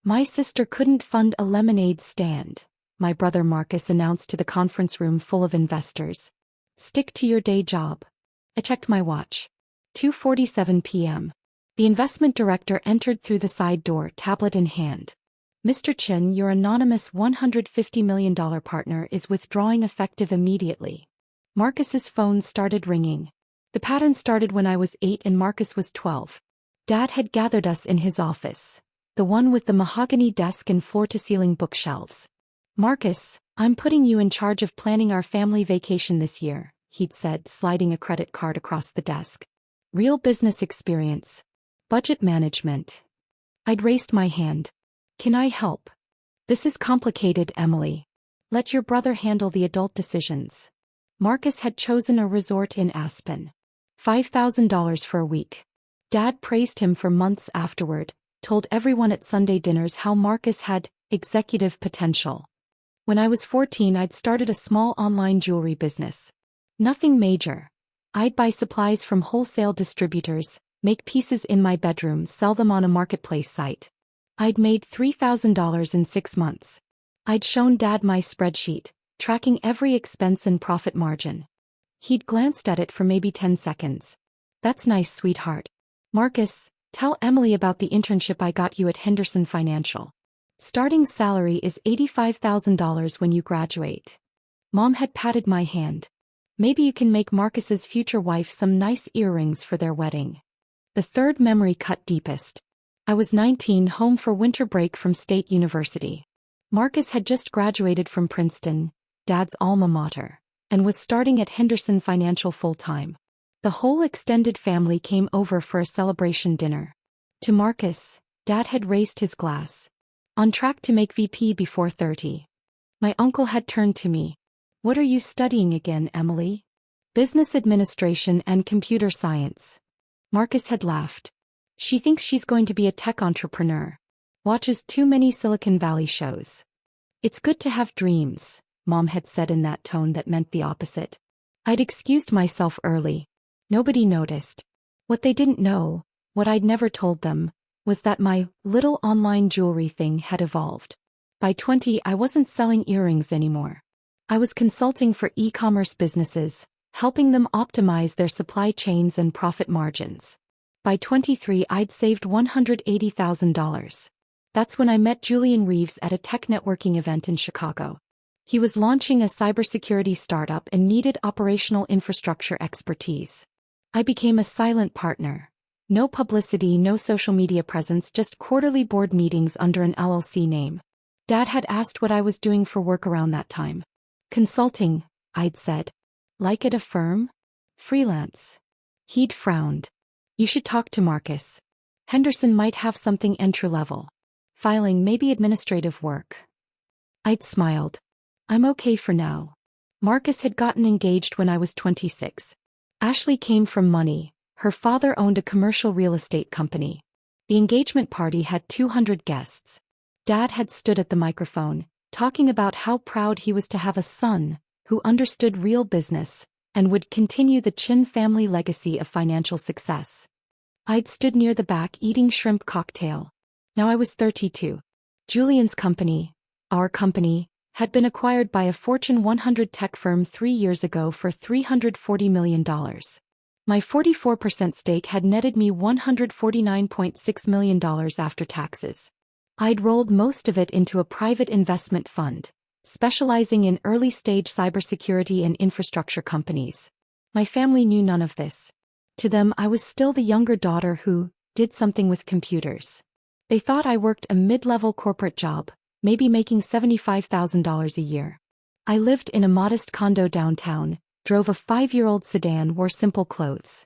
My sister couldn't fund a lemonade stand, my brother Marcus announced to the conference room full of investors. Stick to your day job. I checked my watch. 2:47 p.m. The investment director entered through the side door, tablet in hand. Mr. Chin, your anonymous $150 million partner is withdrawing effective immediately. Marcus's phone started ringing. The pattern started when I was 8 and Marcus was 12. Dad had gathered us in his office, the one with the mahogany desk and floor-to-ceiling bookshelves. Marcus, I'm putting you in charge of planning our family vacation this year, he'd said, sliding a credit card across the desk. Real business experience. Budget management. I'd raised my hand. Can I help? This is complicated, Emily. Let your brother handle the adult decisions. Marcus had chosen a resort in Aspen. $5,000 for a week. Dad praised him for months afterward, told everyone at Sunday dinners how Marcus had executive potential. When I was 14, I'd started a small online jewelry business. Nothing major. I'd buy supplies from wholesale distributors, make pieces in my bedroom, sell them on a marketplace site. I'd made $3,000 in 6 months. I'd shown Dad my spreadsheet, tracking every expense and profit margin. He'd glanced at it for maybe 10 seconds. That's nice, sweetheart. Marcus, tell Emily about the internship I got you at Henderson Financial. Starting salary is $85,000 when you graduate. Mom had patted my hand. Maybe you can make Marcus's future wife some nice earrings for their wedding. The third memory cut deepest. I was 19, home for winter break from State University. Marcus had just graduated from Princeton, Dad's alma mater, and was starting at Henderson Financial full-time. The whole extended family came over for a celebration dinner. To Marcus, Dad had raised his glass. On track to make VP before 30. My uncle had turned to me. What are you studying again, Emily? Business administration and computer science. Marcus had laughed. She thinks she's going to be a tech entrepreneur. Watches too many Silicon Valley shows. It's good to have dreams, Mom had said in that tone that meant the opposite. I'd excused myself early. Nobody noticed. What they didn't know, what I'd never told them, was that my little online jewelry thing had evolved. By 20, I wasn't selling earrings anymore. I was consulting for e-commerce businesses, helping them optimize their supply chains and profit margins. By 23, I'd saved $180,000. That's when I met Julian Reeves at a tech networking event in Chicago. He was launching a cybersecurity startup and needed operational infrastructure expertise. I became a silent partner. No publicity, no social media presence, just quarterly board meetings under an LLC name. Dad had asked what I was doing for work around that time. Consulting, I'd said. Like at a firm? Freelance. He'd frowned. You should talk to Marcus. Henderson might have something entry-level. Filing, maybe administrative work. I'd smiled. I'm okay for now. Marcus had gotten engaged when I was 26. Ashley came from money. Her father owned a commercial real estate company. The engagement party had 200 guests. Dad had stood at the microphone, talking about how proud he was to have a son who understood real business and would continue the Chin family legacy of financial success. I'd stood near the back eating shrimp cocktail. Now I was 32. Julian's company, our company, had been acquired by a Fortune 100 tech firm 3 years ago for $340 million. My 44% stake had netted me $149.6 million after taxes. I'd rolled most of it into a private investment fund, specializing in early-stage cybersecurity and infrastructure companies. My family knew none of this. To them, I was still the younger daughter who did something with computers. They thought I worked a mid-level corporate job, maybe making $75,000 a year. I lived in a modest condo downtown, drove a 5-year-old sedan, wore simple clothes.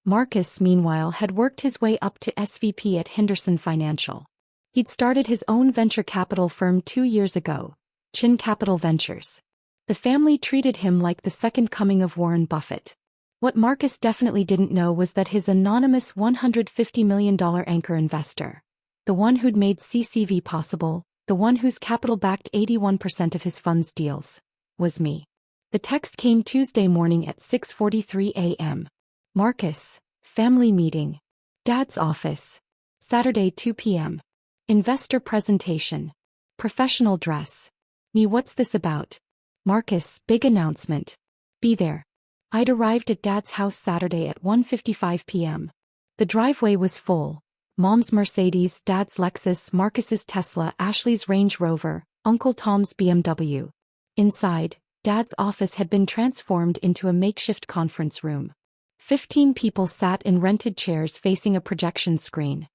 Marcus, meanwhile, had worked his way up to SVP at Henderson Financial. He'd started his own venture capital firm 2 years ago, Chin Capital Ventures. The family treated him like the second coming of Warren Buffett. What Marcus definitely didn't know was that his anonymous $150 million anchor investor, the one who'd made CCV possible, the one whose capital backed 81% of his fund's deals, was me. The text came Tuesday morning at 6:43 a.m. Marcus, family meeting. Dad's office. Saturday 2 p.m. Investor presentation. Professional dress. Me, what's this about? Marcus, big announcement. Be there. I'd arrived at Dad's house Saturday at 1:55 p.m. The driveway was full. Mom's Mercedes, Dad's Lexus, Marcus's Tesla, Ashley's Range Rover, Uncle Tom's BMW. Inside, Dad's office had been transformed into a makeshift conference room. 15 people sat in rented chairs facing a projection screen.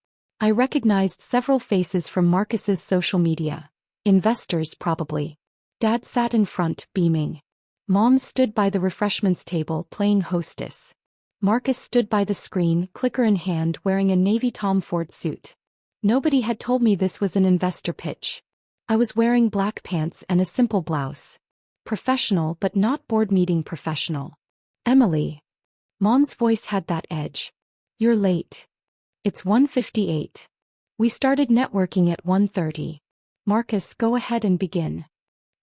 I recognized several faces from Marcus's social media. Investors, probably. Dad sat in front, beaming. Mom stood by the refreshments table, playing hostess. Marcus stood by the screen, clicker in hand, wearing a navy Tom Ford suit. Nobody had told me this was an investor pitch. I was wearing black pants and a simple blouse. Professional but not board meeting professional. Emily. Mom's voice had that edge. You're late. It's 1:58. We started networking at 1:30. Marcus, go ahead and begin.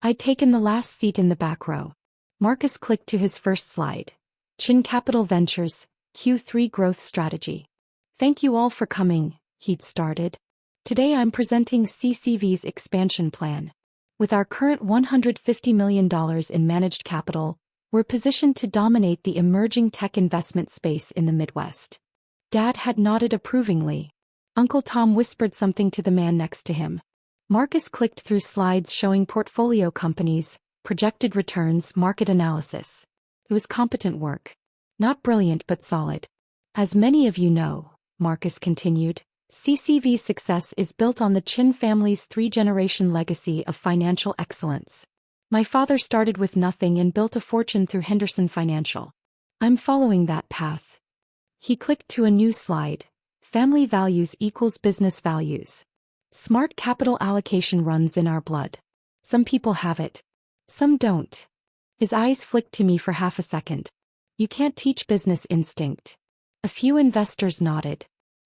I'd taken the last seat in the back row. Marcus clicked to his first slide. Chin Capital Ventures, Q3 Growth Strategy. Thank you all for coming, he'd started. Today I'm presenting CCV's expansion plan. With our current $150 million in managed capital, we're positioned to dominate the emerging tech investment space in the Midwest. Dad had nodded approvingly. Uncle Tom whispered something to the man next to him. Marcus clicked through slides showing portfolio companies, projected returns, market analysis. It was competent work. Not brilliant but solid. As many of you know, Marcus continued, CCV's success is built on the Chin family's three-generation legacy of financial excellence. My father started with nothing and built a fortune through Henderson Financial. I'm following that path. He clicked to a new slide. Family values equals business values. Smart capital allocation runs in our blood. Some people have it. Some don't. His eyes flicked to me for half a second. You can't teach business instinct. A few investors nodded.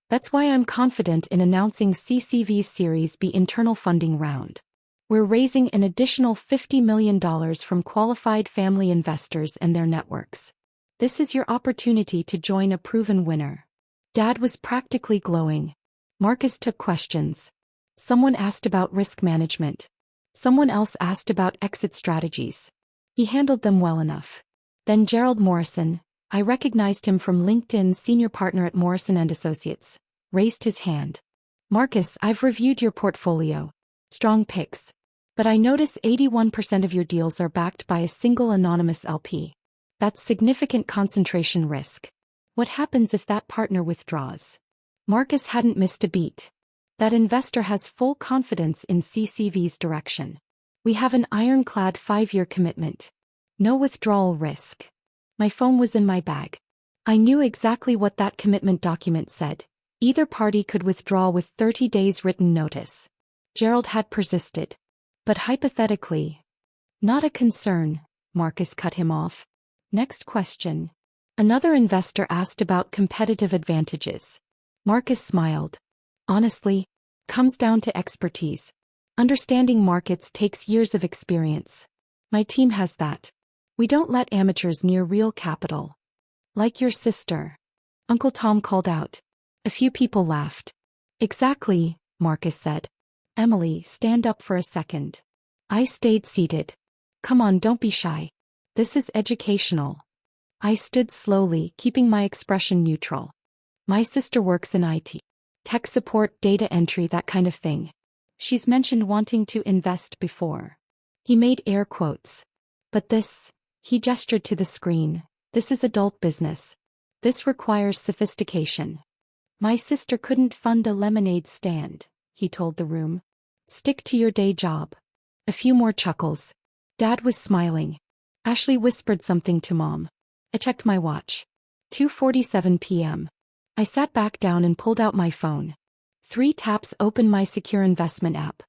That's why I'm confident in announcing CCV's Series B internal funding round. We're raising an additional $50 million from qualified family investors and their networks. This is your opportunity to join a proven winner. Dad was practically glowing. Marcus took questions. Someone asked about risk management. Someone else asked about exit strategies. He handled them well enough. Then Gerald Morrison, I recognized him from LinkedIn, senior partner at Morrison & Associates, raised his hand. Marcus, I've reviewed your portfolio. Strong picks. But I notice 81% of your deals are backed by a single anonymous LP. That's significant concentration risk. What happens if that partner withdraws? Marcus hadn't missed a beat. That investor has full confidence in CCV's direction. We have an ironclad 5-year commitment. No withdrawal risk. My phone was in my bag. I knew exactly what that commitment document said. Either party could withdraw with 30 days written notice. Gerald had persisted. But hypothetically. Not a concern, Marcus cut him off. Next question. Another investor asked about competitive advantages. Marcus smiled. Honestly, comes down to expertise. Understanding markets takes years of experience. My team has that. We don't let amateurs near real capital. Like your sister. Uncle Tom called out. A few people laughed. Exactly, Marcus said. Emily, stand up for a second. I stayed seated. Come on, don't be shy. This is educational. I stood slowly, keeping my expression neutral. My sister works in IT. Tech support, data entry, that kind of thing. She's mentioned wanting to invest before. He made air quotes. But this, he gestured to the screen, this is adult business. This requires sophistication. My sister couldn't fund a lemonade stand, he told the room. Stick to your day job. A few more chuckles. Dad was smiling. Ashley whispered something to Mom. I checked my watch. 2:47 p.m. I sat back down and pulled out my phone. 3 taps opened my secure investment app.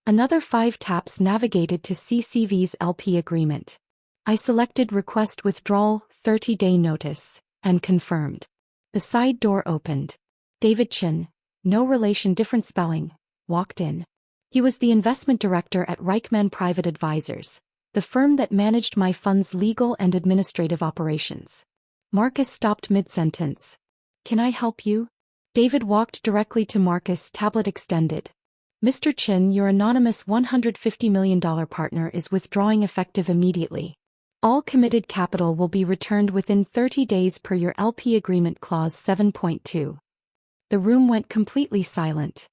Another 5 taps navigated to CCV's LP agreement. I selected Request Withdrawal, 30-day notice, and confirmed. The side door opened. David Chin, no relation, different spelling, walked in. He was the investment director at Reichman Private Advisors, the firm that managed my fund's legal and administrative operations. Marcus stopped mid-sentence. Can I help you? David walked directly to Marcus, tablet extended. Mr. Chin, your anonymous $150 million partner is withdrawing effective immediately. All committed capital will be returned within 30 days per your LP Agreement Clause 7.2. The room went completely silent.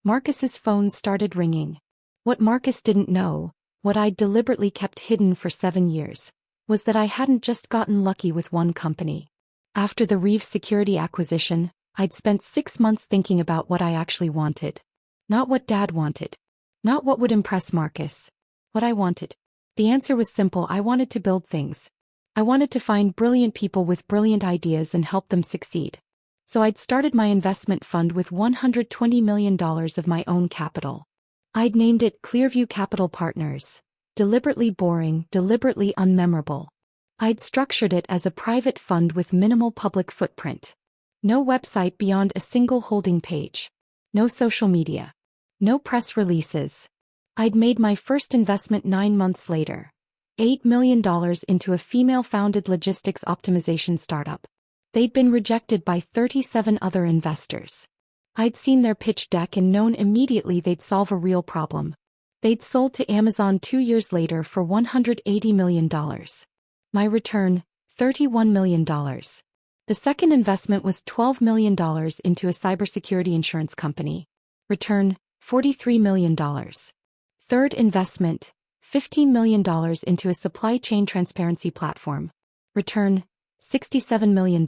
Marcus's phone started ringing. What Marcus didn't know, what I'd deliberately kept hidden for 7 years, was that I hadn't just gotten lucky with one company. After the Reeves Security acquisition, I'd spent 6 months thinking about what I actually wanted. Not what Dad wanted. Not what would impress Marcus. What I wanted. The answer was simple: I wanted to build things. I wanted to find brilliant people with brilliant ideas and help them succeed. So I'd started my investment fund with $120 million of my own capital. I'd named it Clearview Capital Partners. Deliberately boring, deliberately unmemorable. I'd structured it as a private fund with minimal public footprint. No website beyond a single holding page. No social media. No press releases. I'd made my first investment 9 months later. $8 million into a female-founded logistics optimization startup. They'd been rejected by 37 other investors. I'd seen their pitch deck and known immediately they'd solve a real problem. They'd sold to Amazon 2 years later for $180 million. My return, $31 million. The second investment was $12 million into a cybersecurity insurance company. Return, $43 million. Third investment, $15 million into a supply chain transparency platform. Return, $67 million.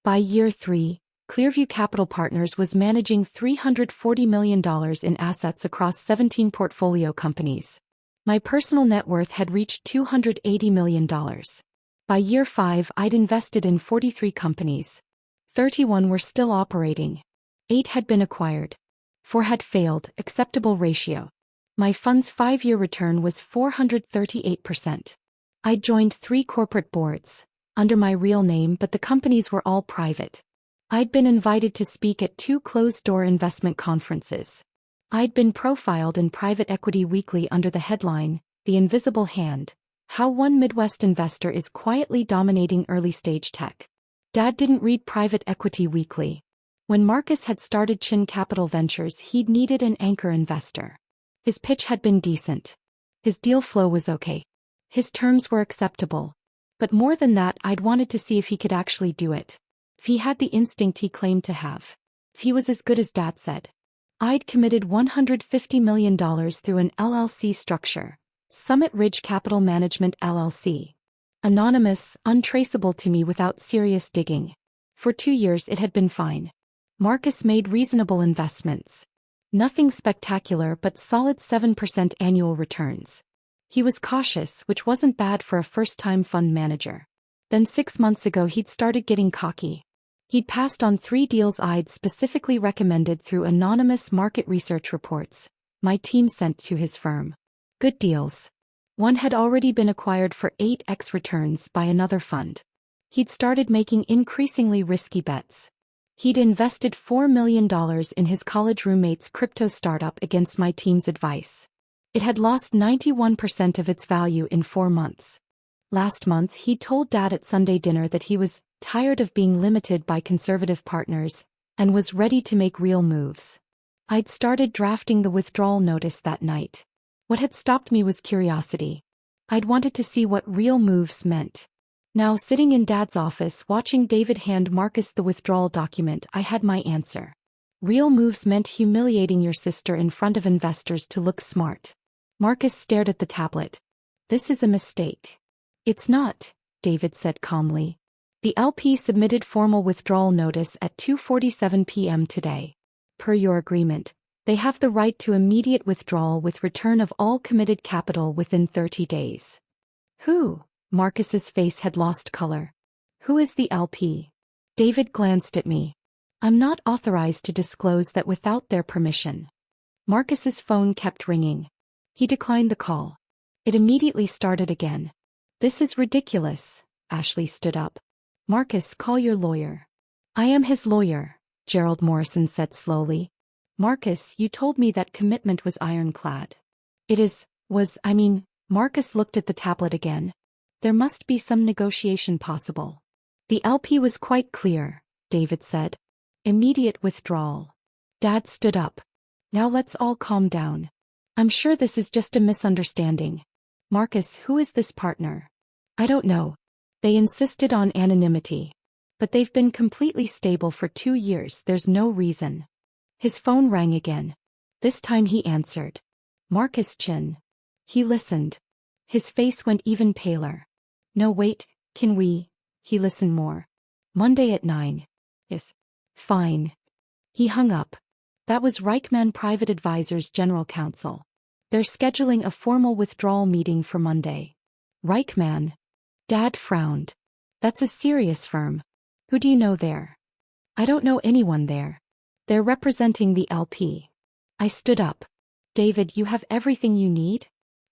By year 3, Clearview Capital Partners was managing $340 million in assets across 17 portfolio companies. My personal net worth had reached $280 million. By year 5, I'd invested in 43 companies. 31 were still operating. 8 had been acquired. 4 had failed, acceptable ratio. My fund's 5-year return was 438%. I'd joined 3 corporate boards, under my real name, but the companies were all private. I'd been invited to speak at 2 closed-door investment conferences. I'd been profiled in Private Equity Weekly under the headline, The Invisible Hand, How One Midwest Investor is Quietly Dominating Early-Stage Tech. Dad didn't read Private Equity Weekly. When Marcus had started Chin Capital Ventures, he'd needed an anchor investor. His pitch had been decent. His deal flow was okay. His terms were acceptable. But more than that, I'd wanted to see if he could actually do it. If he had the instinct he claimed to have. If he was as good as Dad said. I'd committed $150 million through an LLC structure. Summit Ridge Capital Management LLC. Anonymous, untraceable to me without serious digging. For 2 years it had been fine. Marcus made reasonable investments. Nothing spectacular but solid 7% annual returns. He was cautious, which wasn't bad for a first-time fund manager. Then 6 months ago he'd started getting cocky. He'd passed on 3 deals I'd specifically recommended through anonymous market research reports my team sent to his firm. Good deals. One had already been acquired for 8x returns by another fund. He'd started making increasingly risky bets. He'd invested $4 million in his college roommate's crypto startup against my team's advice. It had lost 91% of its value in 4 months. Last month he told Dad at Sunday dinner that he was tired of being limited by conservative partners and was ready to make real moves. I'd started drafting the withdrawal notice that night. What had stopped me was curiosity. I'd wanted to see what real moves meant. Now, sitting in Dad's office watching David hand Marcus the withdrawal document, I had my answer. Real moves meant humiliating your sister in front of investors to look smart. Marcus stared at the tablet. This is a mistake. It's not, David said calmly. The LP submitted formal withdrawal notice at 2:47 p.m. today. Per your agreement, they have the right to immediate withdrawal with return of all committed capital within 30 days. Who? Marcus's face had lost color. Who is the LP? David glanced at me. I'm not authorized to disclose that without their permission. Marcus's phone kept ringing. He declined the call. It immediately started again. This is ridiculous. Ashley stood up. Marcus, call your lawyer. I am his lawyer, Gerald Morrison said slowly. Marcus, you told me that commitment was ironclad. Marcus looked at the tablet again. There must be some negotiation possible. The LP was quite clear, David said. Immediate withdrawal. Dad stood up. Now let's all calm down. I'm sure this is just a misunderstanding. Marcus, who is this partner? I don't know. They insisted on anonymity. But they've been completely stable for 2 years, there's no reason. His phone rang again. This time he answered. Marcus Chin. He listened. His face went even paler. No wait, can we? He listened more. Monday at 9. Yes. Fine. He hung up. That was Reichman Private Advisors General Counsel. They're scheduling a formal withdrawal meeting for Monday. Reichman? Dad frowned. That's a serious firm. Who do you know there? I don't know anyone there. They're representing the LP. I stood up. David, you have everything you need?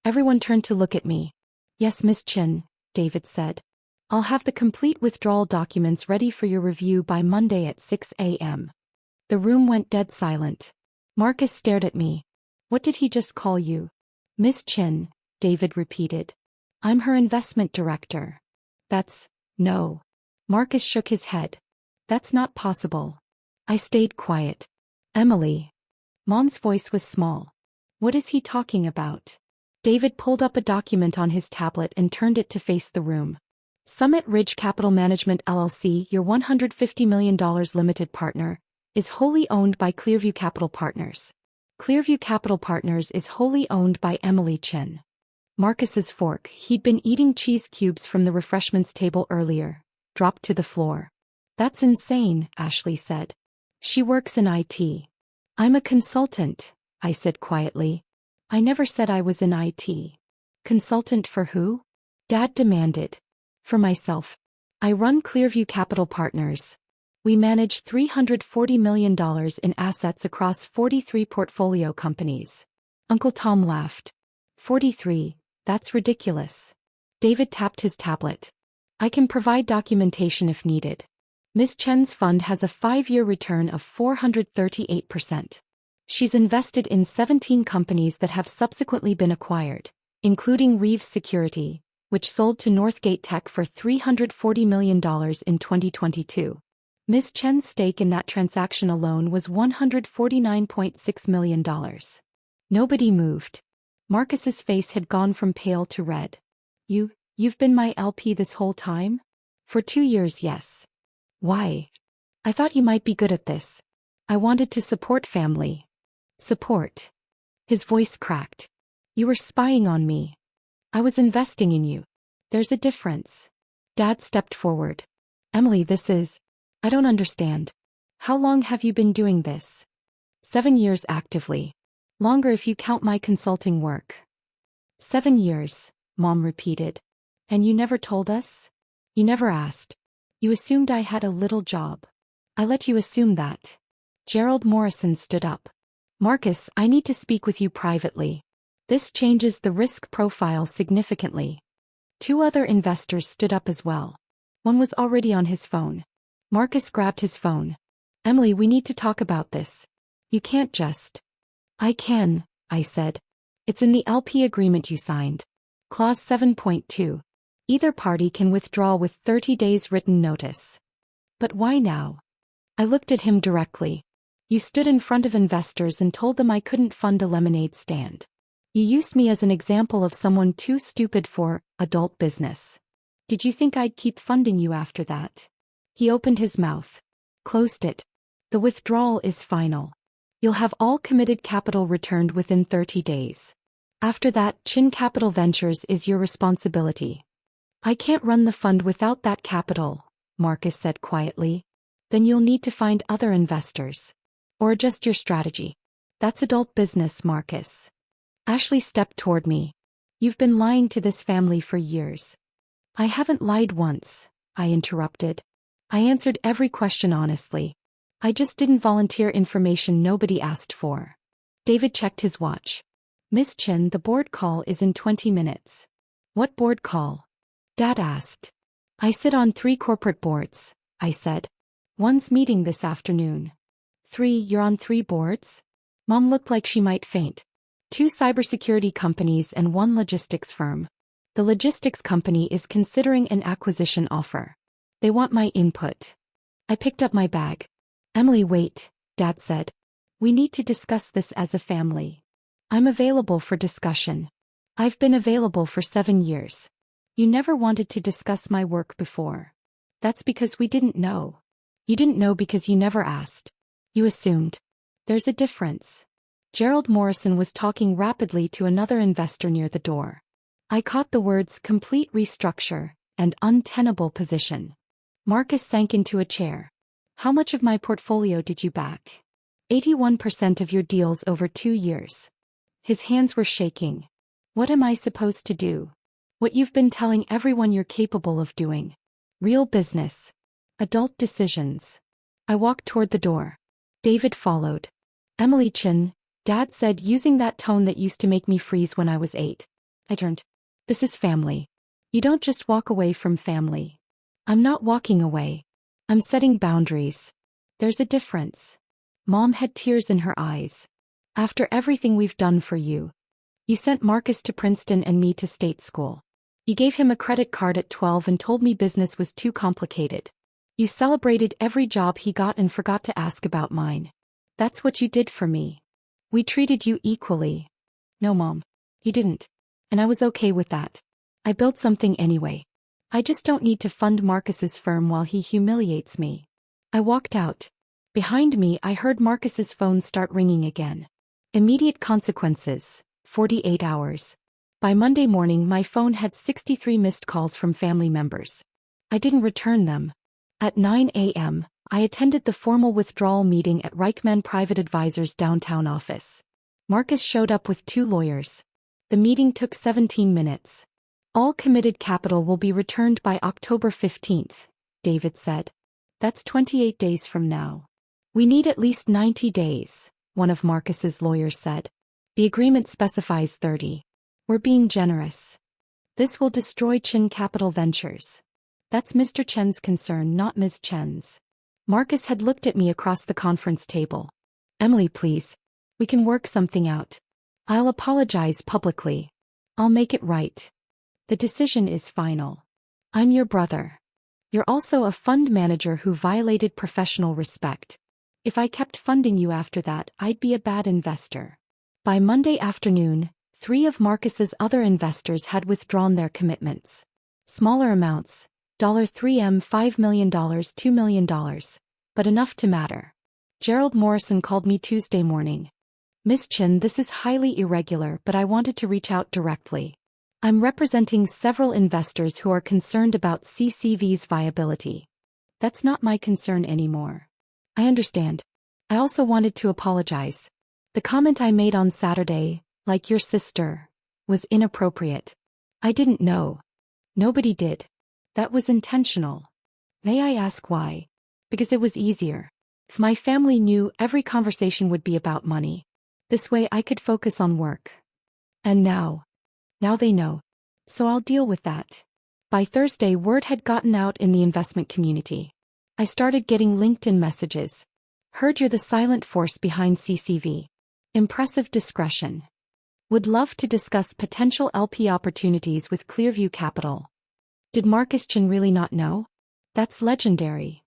Everyone turned to look at me. Yes, Miss Chin, David said. I'll have the complete withdrawal documents ready for your review by Monday at 6 a.m. The room went dead silent. Marcus stared at me. What did he just call you? Miss Chin, David repeated. I'm her investment director. No. Marcus shook his head. That's not possible. I stayed quiet. Emily. Mom's voice was small. What is he talking about? David pulled up a document on his tablet and turned it to face the room. Summit Ridge Capital Management LLC, your $150 million limited partner, is wholly owned by Clearview Capital Partners. Clearview Capital Partners is wholly owned by Emily Chin. Marcus's fork, he'd been eating cheese cubes from the refreshments table earlier, dropped to the floor. That's insane, Ashley said. She works in IT. I'm a consultant, I said quietly. I never said I was in IT. Consultant for who? Dad demanded. For myself. I run Clearview Capital Partners. We manage $340 million in assets across 43 portfolio companies. Uncle Tom laughed. 43, that's ridiculous. David tapped his tablet. I can provide documentation if needed. Ms. Chen's fund has a 5-year return of 438%. She's invested in 17 companies that have subsequently been acquired, including Reeves Security, which sold to Northgate Tech for $340 million in 2022. Ms. Chen's stake in that transaction alone was $149.6 million. Nobody moved. Marcus's face had gone from pale to red. You've been my LP this whole time? For 2 years, yes. Why? I thought you might be good at this. I wanted to support family. Support. His voice cracked. You were spying on me. I was investing in you. There's a difference. Dad stepped forward. Emily, I don't understand. How long have you been doing this? 7 years actively. Longer if you count my consulting work. 7 years, Mom repeated. And you never told us? You never asked. You assumed I had a little job. I let you assume that. Gerald Morrison stood up. Marcus, I need to speak with you privately. This changes the risk profile significantly. 2 other investors stood up as well. One was already on his phone. Marcus grabbed his phone. Emily, we need to talk about this. You can't just. I can, I said. It's in the LP agreement you signed. Clause 7.2. Either party can withdraw with 30 days written notice. But why now? I looked at him directly. You stood in front of investors and told them I couldn't fund a lemonade stand. You used me as an example of someone too stupid for adult business. Did you think I'd keep funding you after that? He opened his mouth. Closed it. The withdrawal is final. You'll have all committed capital returned within 30 days. After that, Chin Capital Ventures is your responsibility. I can't run the fund without that capital, Marcus said quietly. Then you'll need to find other investors. Or adjust your strategy. That's adult business, Marcus. Ashley stepped toward me. You've been lying to this family for years. I haven't lied once, I interrupted. I answered every question honestly. I just didn't volunteer information nobody asked for. David checked his watch. Miss Chin, the board call is in 20 minutes. What board call? Dad asked. I sit on 3 corporate boards, I said. One's meeting this afternoon. 3, you're on 3 boards? Mom looked like she might faint. 2 cybersecurity companies and 1 logistics firm. The logistics company is considering an acquisition offer. They want my input. I picked up my bag. Emily, wait, Dad said. We need to discuss this as a family. I'm available for discussion. I've been available for 7 years. You never wanted to discuss my work before. That's because we didn't know. You didn't know because you never asked. You assumed. There's a difference. Gerald Morrison was talking rapidly to another investor near the door. I caught the words complete restructure and untenable position. Marcus sank into a chair. How much of my portfolio did you back? 81% of your deals over 2 years. His hands were shaking. What am I supposed to do? What you've been telling everyone you're capable of doing. Real business. Adult decisions. I walked toward the door. David followed. Emily Chin, Dad said using that tone that used to make me freeze when I was 8. I turned. This is family. You don't just walk away from family. I'm not walking away. I'm setting boundaries. There's a difference. Mom had tears in her eyes. After everything we've done for you. You sent Marcus to Princeton and me to state school. You gave him a credit card at 12 and told me business was too complicated. You celebrated every job he got and forgot to ask about mine. That's what you did for me. We treated you equally. No, Mom. You didn't. And I was okay with that. I built something anyway. I just don't need to fund Marcus's firm while he humiliates me. I walked out. Behind me, I heard Marcus's phone start ringing again. Immediate consequences. 48 hours. By Monday morning, my phone had 63 missed calls from family members. I didn't return them. At 9 a.m., I attended the formal withdrawal meeting at Reichman Private Advisors' downtown office. Marcus showed up with 2 lawyers. The meeting took 17 minutes. All committed capital will be returned by October 15th, David said. That's 28 days from now. We need at least 90 days, one of Marcus's lawyers said. The agreement specifies 30. We're being generous. This will destroy Chen Capital Ventures. That's Mr. Chen's concern, not Ms. Chen's. Marcus had looked at me across the conference table. Emily, please. We can work something out. I'll apologize publicly. I'll make it right. The decision is final. I'm your brother. You're also a fund manager who violated professional respect. If I kept funding you after that, I'd be a bad investor. By Monday afternoon, 3 of Marcus's other investors had withdrawn their commitments. Smaller amounts, $3M, $5 million, $2 million, but enough to matter. Gerald Morrison called me Tuesday morning. Miss Chin, this is highly irregular, but I wanted to reach out directly. I'm representing several investors who are concerned about CCV's viability. That's not my concern anymore. I understand. I also wanted to apologize. The comment I made on Saturday, like your sister, was inappropriate. I didn't know. Nobody did. That was intentional. May I ask why? Because it was easier. If my family knew, every conversation would be about money. This way I could focus on work. And now they know. So I'll deal with that. By Thursday, word had gotten out in the investment community. I started getting LinkedIn messages. Heard you're the silent force behind CCV. Impressive discretion. Would love to discuss potential LP opportunities with Clearview Capital. Did Marcus Chin really not know? That's legendary.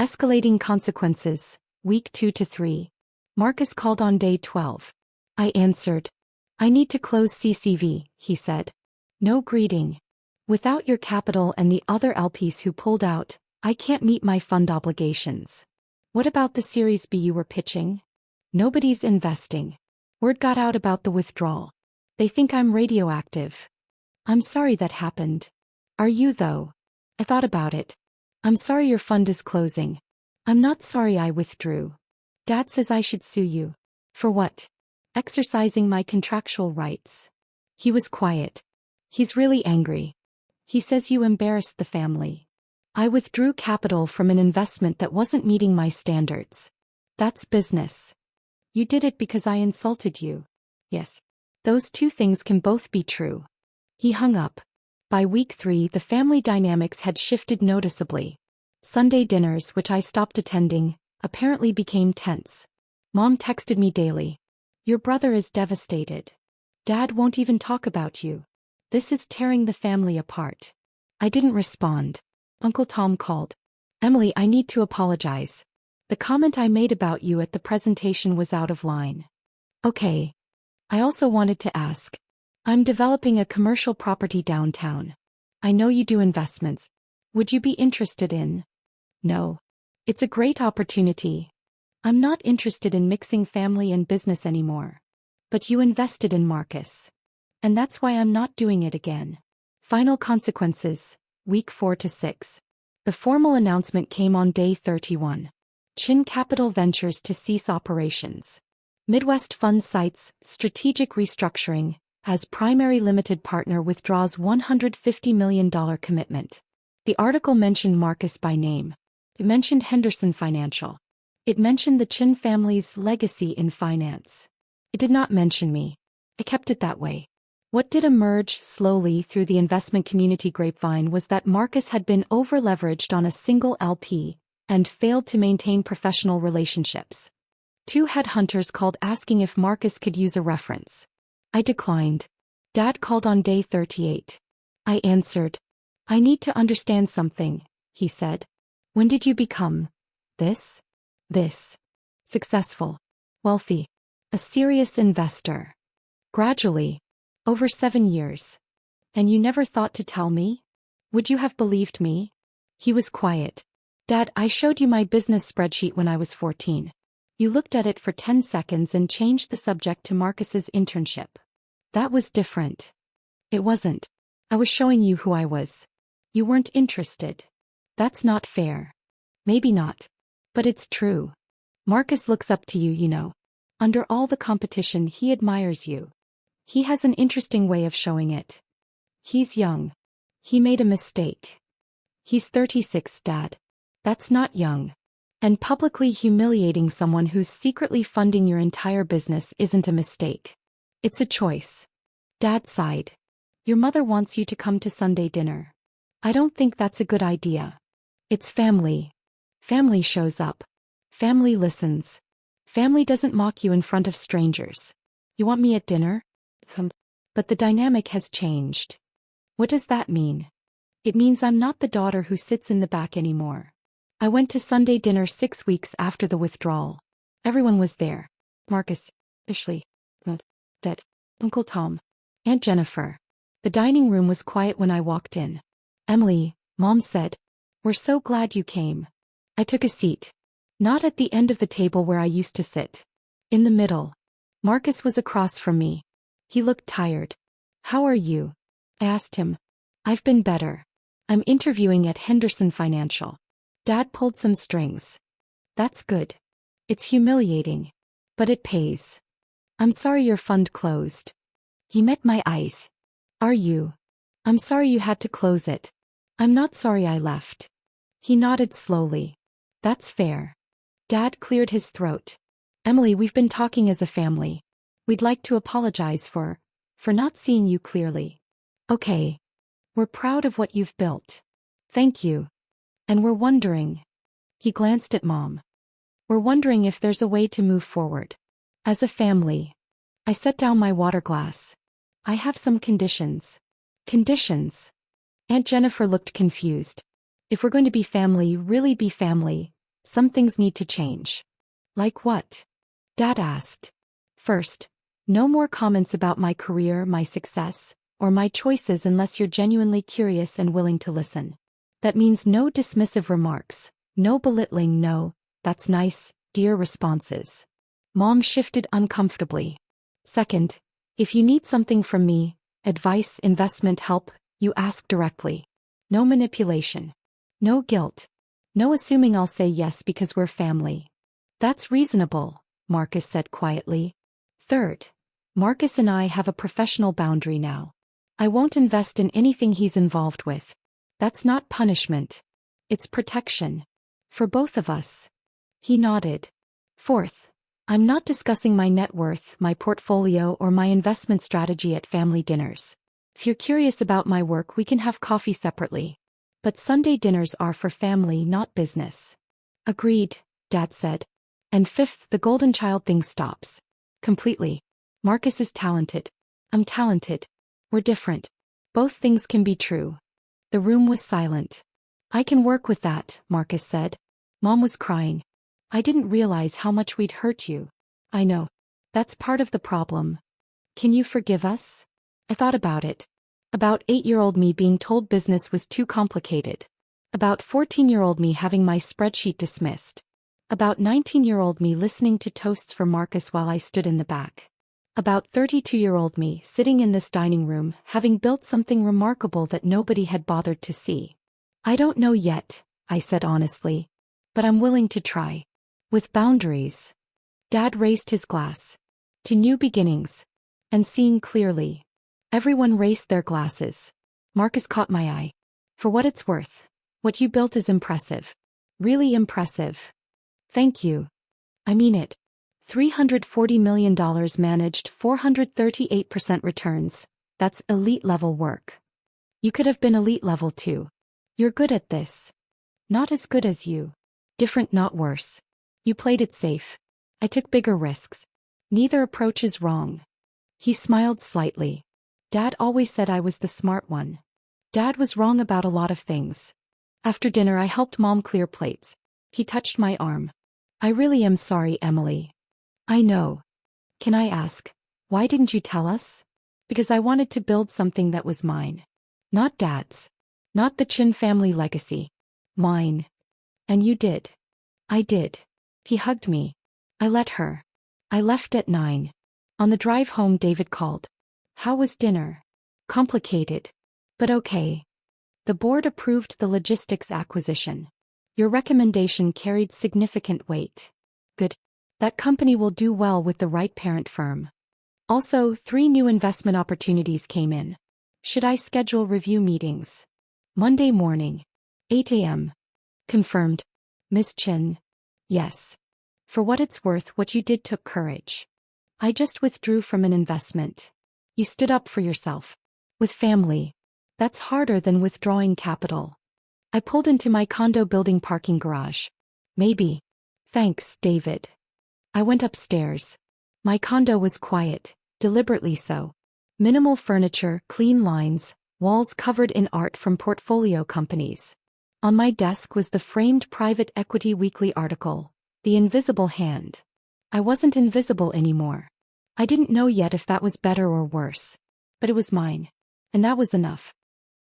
Escalating consequences, week 2 to 3. Marcus called on day 12. I answered. I need to close CCV, he said. No greeting. Without your capital and the other LPs who pulled out, I can't meet my fund obligations. What about the Series B you were pitching? Nobody's investing. Word got out about the withdrawal. They think I'm radioactive. I'm sorry that happened. Are you though? I thought about it. I'm sorry your fund is closing. I'm not sorry I withdrew. Dad says I should sue you. For what? Exercising my contractual rights. He was quiet. He's really angry. He says you embarrassed the family. I withdrew capital from an investment that wasn't meeting my standards. That's business. You did it because I insulted you. Yes. Those 2 things can both be true. He hung up. By week 3, the family dynamics had shifted noticeably. Sunday dinners, which I stopped attending, apparently became tense. Mom texted me daily. Your brother is devastated. Dad won't even talk about you. This is tearing the family apart. I didn't respond. Uncle Tom called. Emily, I need to apologize. The comment I made about you at the presentation was out of line. Okay. I also wanted to ask. I'm developing a commercial property downtown. I know you do investments. Would you be interested in? No. It's a great opportunity. I'm not interested in mixing family and business anymore. But you invested in Marcus. And that's why I'm not doing it again. Final consequences, week 4 to 6. The formal announcement came on day 31. Chin Capital Ventures to cease operations. Midwest Fund cites strategic restructuring as primary limited partner withdraws $150 million commitment. The article mentioned Marcus by name. It mentioned Henderson Financial. It mentioned the Chin family's legacy in finance. It did not mention me. I kept it that way. What did emerge slowly through the investment community grapevine was that Marcus had been over-leveraged on a single LP and failed to maintain professional relationships. 2 headhunters called asking if Marcus could use a reference. I declined. Dad called on day 38. I answered. I need to understand something, he said. When did you become this? Successful. Wealthy. A serious investor. Gradually. Over 7 years. And you never thought to tell me? Would you have believed me? He was quiet. Dad, I showed you my business spreadsheet when I was 14. You looked at it for 10 seconds and changed the subject to Marcus's internship. That was different. It wasn't. I was showing you who I was. You weren't interested. That's not fair. Maybe not. But it's true. Marcus looks up to you, you know. Under all the competition, he admires you. He has an interesting way of showing it. He's young. He made a mistake. He's 36, Dad. That's not young. And publicly humiliating someone who's secretly funding your entire business isn't a mistake. It's a choice. Dad sighed. Your mother wants you to come to Sunday dinner. I don't think that's a good idea. It's family. Family shows up. Family listens. Family doesn't mock you in front of strangers. You want me at dinner? But the dynamic has changed. What does that mean? It means I'm not the daughter who sits in the back anymore. I went to Sunday dinner 6 weeks after the withdrawal. Everyone was there. Marcus, Ashley, Dad, Uncle Tom, Aunt Jennifer. The dining room was quiet when I walked in. Emily, Mom said, "We're so glad you came." I took a seat. Not at the end of the table where I used to sit. In the middle. Marcus was across from me. He looked tired. "How are you?" I asked him. "I've been better. I'm interviewing at Henderson Financial." Dad pulled some strings. "That's good. It's humiliating. But it pays. I'm sorry your fund closed." He met my eyes. "Are you?" "I'm sorry you had to close it." "I'm not sorry I left." He nodded slowly. "That's fair." Dad cleared his throat. "Emily, we've been talking as a family. We'd like to apologize for not seeing you clearly." "Okay. We're proud of what you've built." "Thank you. And we're wondering." He glanced at Mom. "We're wondering if there's a way to move forward. As a family." I set down my water glass. "I have some conditions." "Conditions?" Aunt Jennifer looked confused. "If we're going to be family, really be family, some things need to change." "Like what?" Dad asked. "First, no more comments about my career, my success, or my choices unless you're genuinely curious and willing to listen. That means no dismissive remarks, no belittling, no, 'that's nice, dear' responses." Mom shifted uncomfortably. "Second, if you need something from me, advice, investment help, you ask directly. No manipulation. No guilt. No assuming I'll say yes because we're family." "That's reasonable," Marcus said quietly. "Third, Marcus and I have a professional boundary now. I won't invest in anything he's involved with. That's not punishment. It's protection. For both of us." He nodded. "Fourth, I'm not discussing my net worth, my portfolio, or my investment strategy at family dinners. If you're curious about my work, we can have coffee separately. But Sunday dinners are for family, not business." "Agreed," Dad said. "And fifth, the golden child thing stops. Completely. Marcus is talented. I'm talented. We're different. Both things can be true." The room was silent. "I can work with that," Marcus said. Mom was crying. I didn't realize how much we'd hurt you. I know. That's part of the problem. Can you forgive us? I thought about it. About 8-year-old me being told business was too complicated. About 14-year-old me having my spreadsheet dismissed. About 19-year-old me listening to toasts for Marcus while I stood in the back. About 32-year-old me sitting in this dining room having built something remarkable that nobody had bothered to see. I don't know yet, I said honestly. But I'm willing to try. With boundaries. Dad raised his glass. To new beginnings. And seeing clearly. Everyone raised their glasses. Marcus caught my eye. For what it's worth. What you built is impressive. Really impressive. Thank you. I mean it. $340 million managed 438% returns. That's elite level work. You could have been elite level too. You're good at this. Not as good as you. Different, not worse. You played it safe. I took bigger risks. Neither approach is wrong. He smiled slightly. Dad always said I was the smart one. Dad was wrong about a lot of things. After dinner I helped Mom clear plates. He touched my arm. I really am sorry, Emily. I know. Can I ask, why didn't you tell us? Because I wanted to build something that was mine. Not Dad's. Not the Chin family legacy. Mine. And you did. I did. He hugged me. I let her. I left at 9. On the drive home David called. How was dinner? Complicated. But okay. The board approved the logistics acquisition. Your recommendation carried significant weight. Good. That company will do well with the right parent firm. Also, 3 new investment opportunities came in. Should I schedule review meetings? Monday morning. 8 a.m. Confirmed. Ms. Chin. Yes. For what it's worth, what you did took courage. I just withdrew from an investment. You stood up for yourself. With family. That's harder than withdrawing capital. I pulled into my condo building parking garage. Maybe. Thanks, David. I went upstairs. My condo was quiet, deliberately so. Minimal furniture, clean lines, walls covered in art from portfolio companies. On my desk was the framed Private Equity Weekly article, The Invisible Hand. I wasn't invisible anymore. I didn't know yet if that was better or worse. But it was mine. And that was enough.